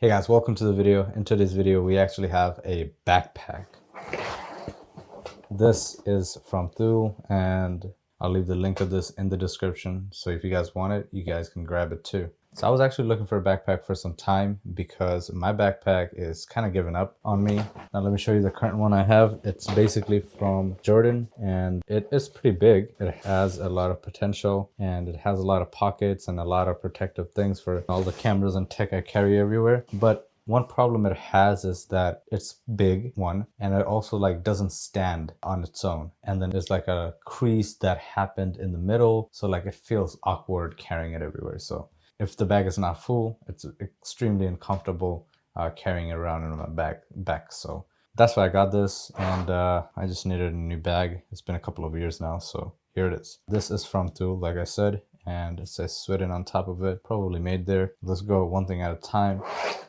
Hey guys, welcome to the video. In today's video, we actually have a backpack. This is from Thule, and I'll leave the link of this in the description. So if you guys want it, you guys can grab it too. So I was actually looking for a backpack for some time because my backpack is kind of giving up on me. Now let me show you the current one I have. It's basically from Jordan and it is pretty big. It has a lot of potential and it has a lot of pockets and a lot of protective things for all the cameras and tech I carry everywhere. But one problem it has is that it's big, one, and it also doesn't stand on its own. And then there's like a crease that happened in the middle. So it feels awkward carrying it everywhere. So if the bag is not full, it's extremely uncomfortable carrying it around in my back. So that's why I got this, and I just needed a new bag. It's been a couple of years now, so here it is. This is from Thule, like I said, and it says Sweden on top of it, probably made there. Let's go one thing at a time.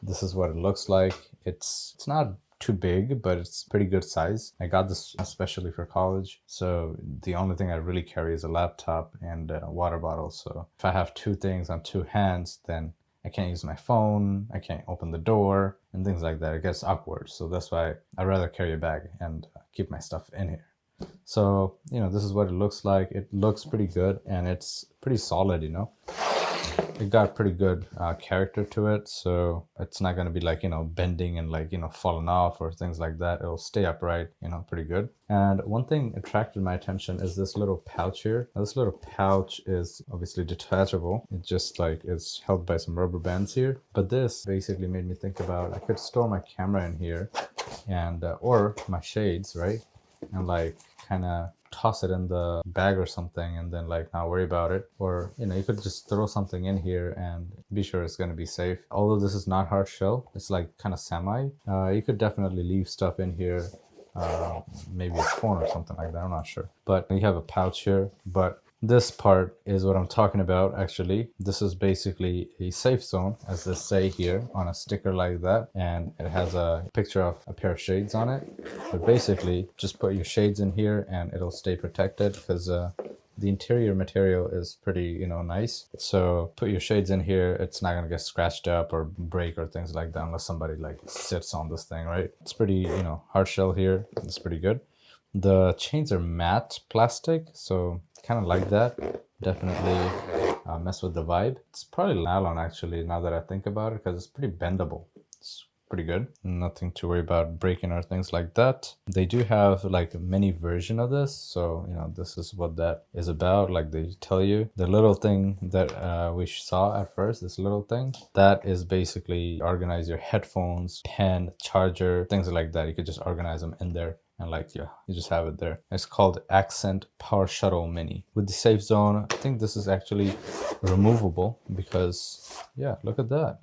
This is what it looks like. It's not too big, but it's pretty good size. I got this especially for college, so the only thing I really carry is a laptop and a water bottle. So if I have two things on two hands, then I can't use my phone, I can't open the door and things like that. It gets awkward, so that's why I'd rather carry a bag and keep my stuff in here. So this is what it looks like. It looks pretty good and it's pretty solid. It got pretty good character to it, so it's not going to be bending and falling off or things like that. It'll stay upright, pretty good. And one thing attracted my attention is this little pouch here. Now, this little pouch is obviously detachable. It just is held by some rubber bands here. But this basically made me think about I could store my camera in here and or my shades, right? And kind of toss it in the bag or something and then not worry about it. Or you could just throw something in here and be sure it's going to be safe. Although this is not hard shell, it's kind of semi. You could definitely leave stuff in here, maybe a phone or something like that, I'm not sure. But you have a pouch here. But this part is what I'm talking about. Actually, this is basically a safe zone, as they say here on a sticker like that, and it has a picture of a pair of shades on it. But basically just put your shades in here and it'll stay protected because the interior material is pretty nice. So put your shades in here, it's not gonna get scratched up or break or things like that unless somebody sits on this thing, right? It's pretty hard shell here. It's pretty good. The chains are matte plastic, so kind of like that. Definitely mess with the vibe. It's probably nylon actually, now that I think about it, because it's pretty bendable. It's pretty good. Nothing to worry about breaking or things like that. They do have a mini version of this, so this is what that is about. They tell you the little thing that we saw at first, this little thing, that is basically organize your headphones, pen, charger, things like that. You could just organize them in there. And you just have it there. It's called Accent Power Shuttle Mini. With the safe zone, I think this is actually removable because, yeah, look at that.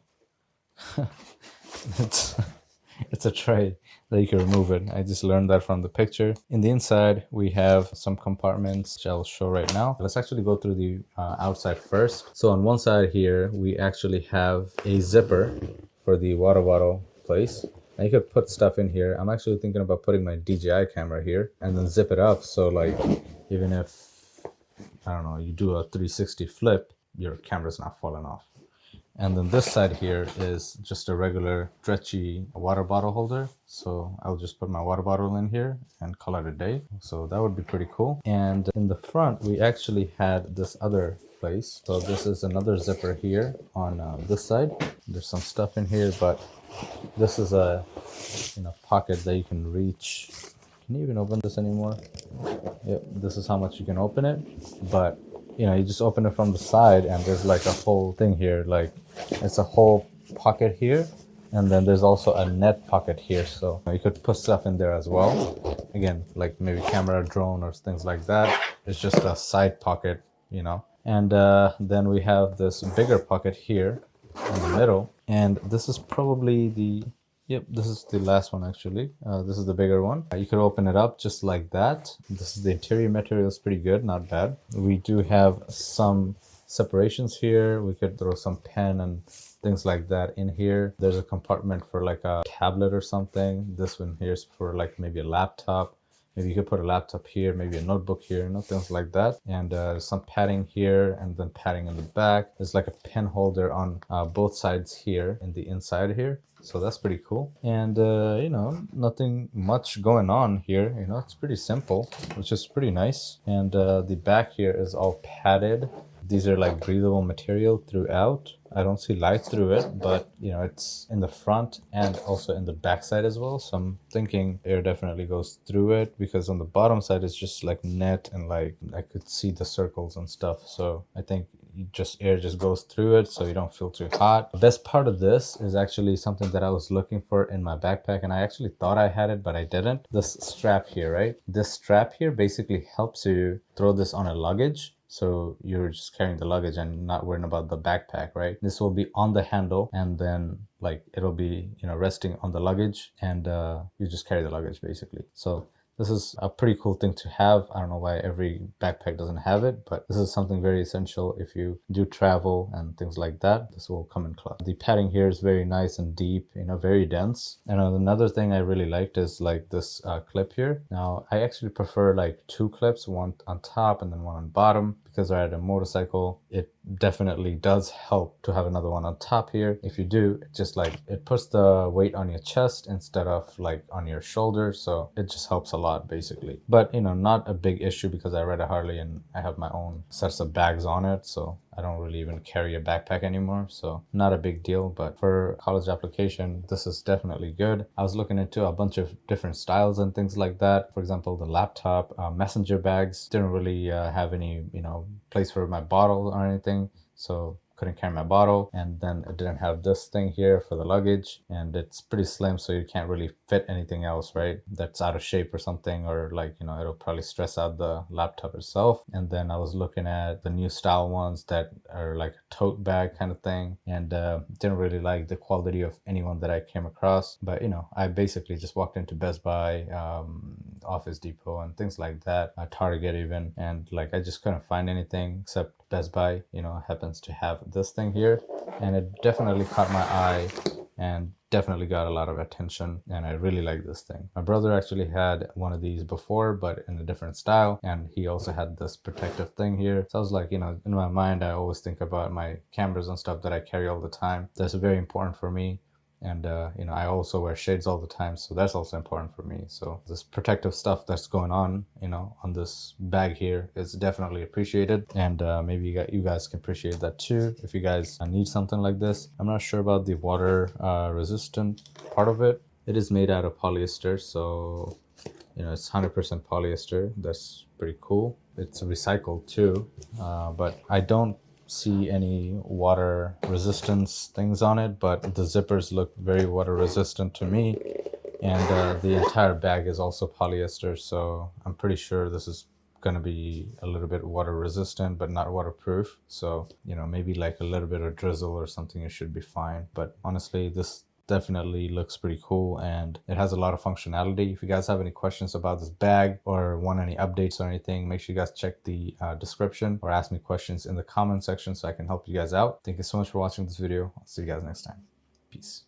It's a tray that you can remove it. I just learned that from the picture. In the inside, we have some compartments, which I'll show right now. Let's actually go through the outside first. So on one side here, we actually have a zipper for the water bottle place. Now you could put stuff in here. I'm actually thinking about putting my DJI camera here and then zip it up. So even if, I don't know, you do a 360 flip, your camera's not falling off. And then this side here is just a regular stretchy water bottle holder. So I'll just put my water bottle in here and call it a day. So that would be pretty cool. And in the front, we actually had this other place. So this is another zipper here on this side. There's some stuff in here, but this is a pocket that you can reach. Can you even open this anymore? Yep, this is how much you can open it. But you just open it from the side and there's a whole thing here. It's a whole pocket here, and then there's also a net pocket here, so you could put stuff in there as well. Again, maybe camera, drone, or things like that. It's just a side pocket, And then we have this bigger pocket here in the middle, and this is probably this is the last one actually. This is the bigger one. You could open it up just like that. This is the interior material, is pretty good, not bad. We do have some separations here. We could throw some pen and things like that in here. There's a compartment for a tablet or something. This one here is for maybe a laptop. Maybe you could put a laptop here, maybe a notebook here, things like that. And some padding here, and then padding in the back. There's like a pen holder on both sides here in the inside here. So that's pretty cool. And you know, nothing much going on here. You know, it's pretty simple, which is pretty nice. And the back here is all padded. These are like breathable material throughout. I don't see light through it, but you know, it's in the front and also in the back side as well. So I'm thinking air definitely goes through it, because on the bottom side it's just like net, and like I could see the circles and stuff. So I think air just goes through it, so you don't feel too hot. The best part of this is actually something that I was looking for in my backpack, and I actually thought I had it, but I didn't. This strap here, right? This strap here basically helps you throw this on a luggage. So you're just carrying the luggage and not worrying about the backpack, right? This will be on the handle, and then like it'll be, you know, resting on the luggage, and you just carry the luggage basically. So this is a pretty cool thing to have. I don't know why every backpack doesn't have it, but this is something very essential if you do travel and things like that. This will come in clutch. The padding here is very nice and deep, you know, very dense. And another thing I really liked is like this clip here. Now, I actually prefer like 2 clips, one on top and then one on bottom, because I had a motorcycle. It definitely does help to have another one on top here. If you do, it just like it puts the weight on your chest instead of like on your shoulder, so it just helps a lot basically. But you know, not a big issue, because I ride a Harley and I have my own sets of bags on it, so I don't really even carry a backpack anymore, so not a big deal. But for college application, this is definitely good. I was looking into a bunch of different styles and things like that. For example, the laptop messenger bags didn't really have any, you know, place for my bottle or anything, so couldn't carry my bottle. And then it didn't have this thing here for the luggage, and it's pretty slim, so you can't really fit anything else, right, that's out of shape or something, or like, you know, it'll probably stress out the laptop itself. And then I was looking at the new style ones that are like a tote bag kind of thing, and didn't really like the quality of anyone that I came across. But you know, I basically just walked into Best Buy, Office Depot and things like that, Target even, and like I just couldn't find anything except Best Buy, you know, happens to have this thing here, and it definitely caught my eye and definitely got a lot of attention, and I really like this thing. My brother actually had one of these before, but in a different style, and he also had this protective thing here. So I was like, you know, in my mind I always think about my cameras and stuff that I carry all the time. That's very important for me. And you know, I also wear shades all the time, so that's also important for me. So this protective stuff that's going on, you know, on this bag here is definitely appreciated, and maybe you guys can appreciate that too if you guys need something like this. I'm not sure about the water resistant part of it. It is made out of polyester, so you know, it's 100% polyester. That's pretty cool. It's recycled too, but I don't see any water resistance things on it, but the zippers look very water resistant to me. And the entire bag is also polyester, so I'm pretty sure this is gonna be a little bit water resistant but not waterproof. So you know, maybe like a little bit of drizzle or something, it should be fine. But honestly, this definitely looks pretty cool, and it has a lot of functionality. If you guys have any questions about this bag or want any updates or anything, make sure you guys check the description or ask me questions in the comment section so I can help you guys out. Thank you so much for watching this video. I'll see you guys next time. Peace.